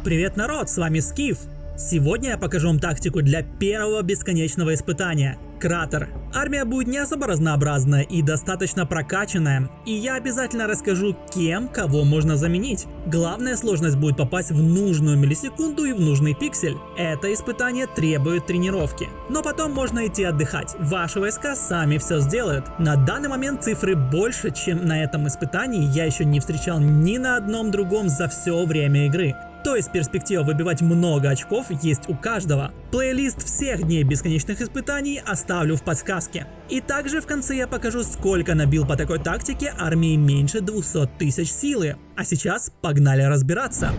Привет, народ, с вами Скиф. Сегодня я покажу вам тактику для первого бесконечного испытания – Кратер. Армия будет не особо разнообразная и достаточно прокачанная, и я обязательно расскажу, кем кого можно заменить. Главная сложность будет попасть в нужную миллисекунду и в нужный пиксель. Это испытание требует тренировки. Но потом можно идти отдыхать, ваши войска сами все сделают. На данный момент цифры больше, чем на этом испытании я еще не встречал ни на одном другом за все время игры. То есть перспектива выбивать много очков есть у каждого. Плейлист всех дней бесконечных испытаний оставлю в подсказке. И также в конце я покажу, сколько набил по такой тактике армии меньше 200 тысяч силы. А сейчас погнали разбираться.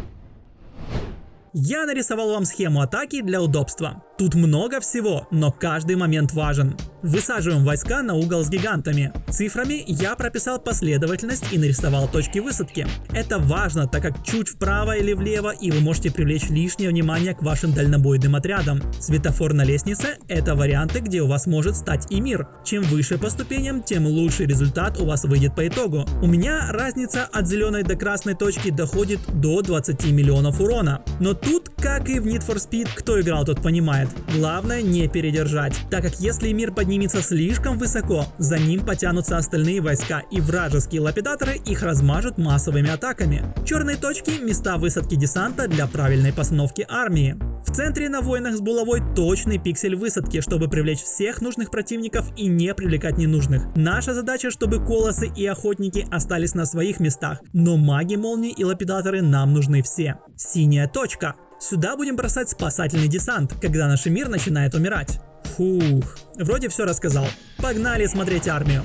Я нарисовал вам схему атаки для удобства. Тут много всего, но каждый момент важен. Высаживаем войска на угол с гигантами. Цифрами я прописал последовательность и нарисовал точки высадки. Это важно, так как чуть вправо или влево и вы можете привлечь лишнее внимание к вашим дальнобойным отрядам. Светофор на лестнице – это варианты, где у вас может стать и мир. Чем выше по ступеням, тем лучший результат у вас выйдет по итогу. У меня разница от зеленой до красной точки доходит до 20 миллионов урона. Но тут, как и в Need for Speed, кто играл, тот понимает. Главное не передержать, так как если мир поднимется слишком высоко, за ним потянутся остальные войска и вражеские лапидаторы их размажут массовыми атаками. Черные точки – места высадки десанта для правильной постановки армии. В центре на войнах с булавой точный пиксель высадки, чтобы привлечь всех нужных противников и не привлекать ненужных. Наша задача, чтобы колоссы и охотники остались на своих местах, но маги, молнии и лапидаторы нам нужны все. Синяя точка. Сюда будем бросать спасательный десант, когда наш мир начинает умирать. Фух, вроде все рассказал. Погнали смотреть армию.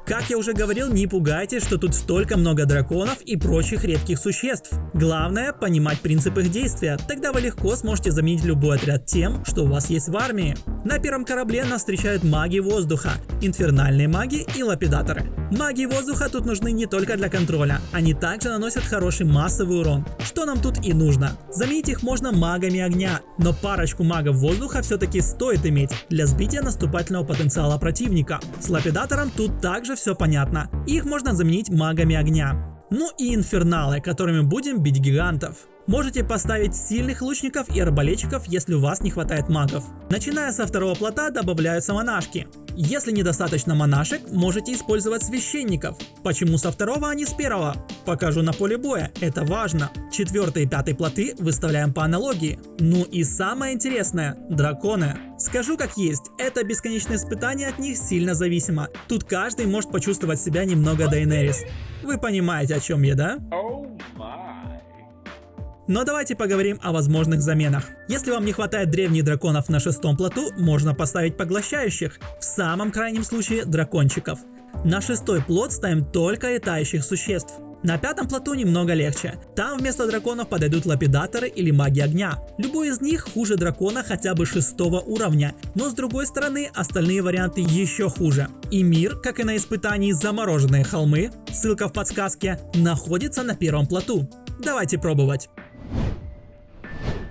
Как я уже говорил, не пугайтесь, что тут столько много драконов и прочих редких существ. Главное – понимать принцип их действия, тогда вы легко сможете заменить любой отряд тем, что у вас есть в армии. На первом корабле нас встречают маги воздуха, инфернальные маги и лапидаторы. Маги воздуха тут нужны не только для контроля, они также наносят хороший массовый урон, что нам тут и нужно. Заменить их можно магами огня, но парочку магов воздуха все-таки стоит иметь для сбития наступательного потенциала противника. С лапидатором тут также все понятно, их можно заменить магами огня. Ну и инферналы, которыми будем бить гигантов. Можете поставить сильных лучников и арбалетчиков, если у вас не хватает магов. Начиная со второго плота добавляются монашки. Если недостаточно монашек, можете использовать священников. Почему со второго, а не с первого? Покажу на поле боя, это важно. Четвертый и пятый плоты выставляем по аналогии. Ну и самое интересное – драконы. Скажу как есть, это бесконечное испытание от них сильно зависимо. Тут каждый может почувствовать себя немного Дейенерис. Вы понимаете, о чем я, да? Но давайте поговорим о возможных заменах. Если вам не хватает древних драконов на шестом плоту, можно поставить поглощающих, в самом крайнем случае дракончиков. На шестой плот ставим только летающих существ. На пятом плоту немного легче. Там вместо драконов подойдут лапидаторы или маги огня. Любой из них хуже дракона хотя бы шестого уровня, но с другой стороны остальные варианты еще хуже. И мир, как и на испытании замороженные холмы, ссылка в подсказке, находится на первом плоту. Давайте пробовать.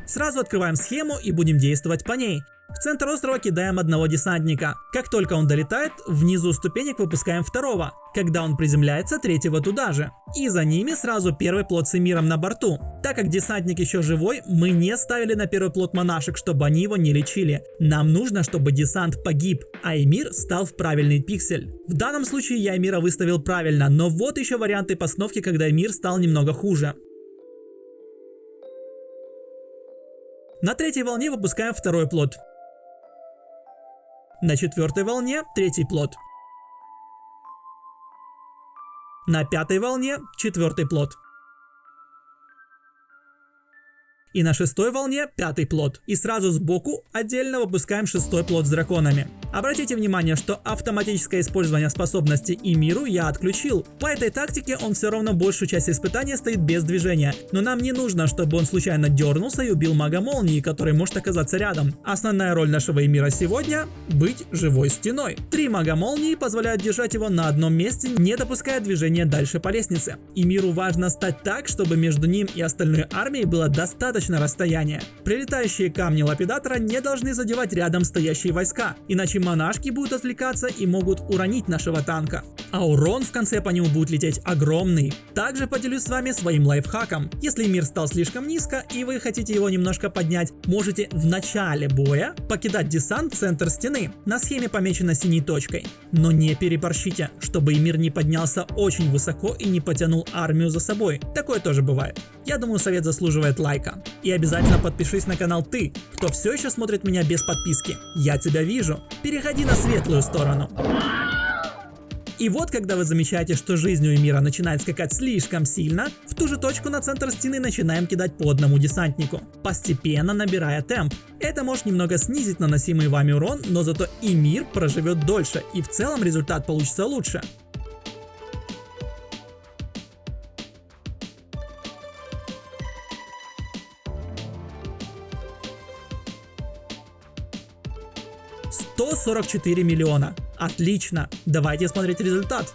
Сразу открываем схему и будем действовать по ней. В центр острова кидаем одного десантника. Как только он долетает, внизу ступенек выпускаем второго. Когда он приземляется, третьего туда же. И за ними сразу первый плот с эмиром на борту. Так как десантник еще живой, мы не ставили на первый плот монашек, чтобы они его не лечили. Нам нужно, чтобы десант погиб, а эмир стал в правильный пиксель. В данном случае я эмира выставил правильно, но вот еще варианты постановки, когда эмир стал немного хуже. На третьей волне выпускаем второй плот. На четвертой волне третий плот. На пятой волне четвертый плот. И на шестой волне пятый плот. И сразу сбоку отдельно выпускаем шестой плот с драконами. Обратите внимание, что автоматическое использование способности и миру я отключил. По этой тактике он все равно большую часть испытания стоит без движения. Но нам не нужно, чтобы он случайно дернулся и убил мага молнии, который может оказаться рядом. Основная роль нашего эмира сегодня – быть живой стеной. 3 мага молнии позволяют держать его на одном месте, не допуская движения дальше по лестнице. Эмиру важно стать так, чтобы между ним и остальной армией было достаточно расстояния. Прилетающие камни лапидатора не должны задевать рядом стоящие войска, иначе Наши монашки будут отвлекаться и могут уронить нашего танка. А урон в конце по нему будет лететь огромный. Также поделюсь с вами своим лайфхаком. Если мир стал слишком низко и вы хотите его немножко поднять, можете в начале боя покидать десант в центр стены. На схеме помечено синей точкой. Но не переборщите, чтобы и мир не поднялся очень высоко и не потянул армию за собой. Такое тоже бывает. Я думаю, совет заслуживает лайка. И обязательно подпишись на канал ты, кто все еще смотрит меня без подписки. Я тебя вижу. Переходи на светлую сторону. И вот, когда вы замечаете, что жизнь у мира начинает скакать слишком сильно, в ту же точку на центр стены начинаем кидать по одному десантнику, постепенно набирая темп. Это может немного снизить наносимый вами урон, но зато и мир проживет дольше, и в целом результат получится лучше. $144 миллиона. Отлично. Давайте смотреть результат.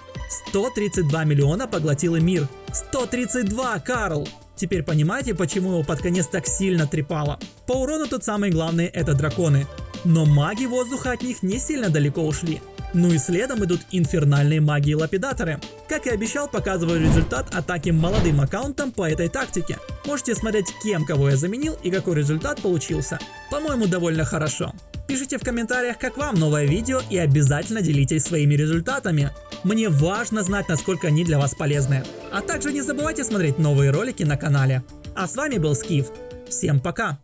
132 миллиона поглотил и мир. 132, Карл! Теперь понимаете, почему его под конец так сильно трепало? По урону тут самые главные это драконы. Но маги воздуха от них не сильно далеко ушли. Ну и следом идут инфернальные маги и лапидаторы. Как и обещал, показываю результат атаки молодым аккаунтом по этой тактике. Можете смотреть, кем кого я заменил и какой результат получился. По-моему, довольно хорошо. Пишите в комментариях, как вам новое видео, и обязательно делитесь своими результатами. Мне важно знать, насколько они для вас полезны. А также не забывайте смотреть новые ролики на канале. А с вами был Скиф. Всем пока!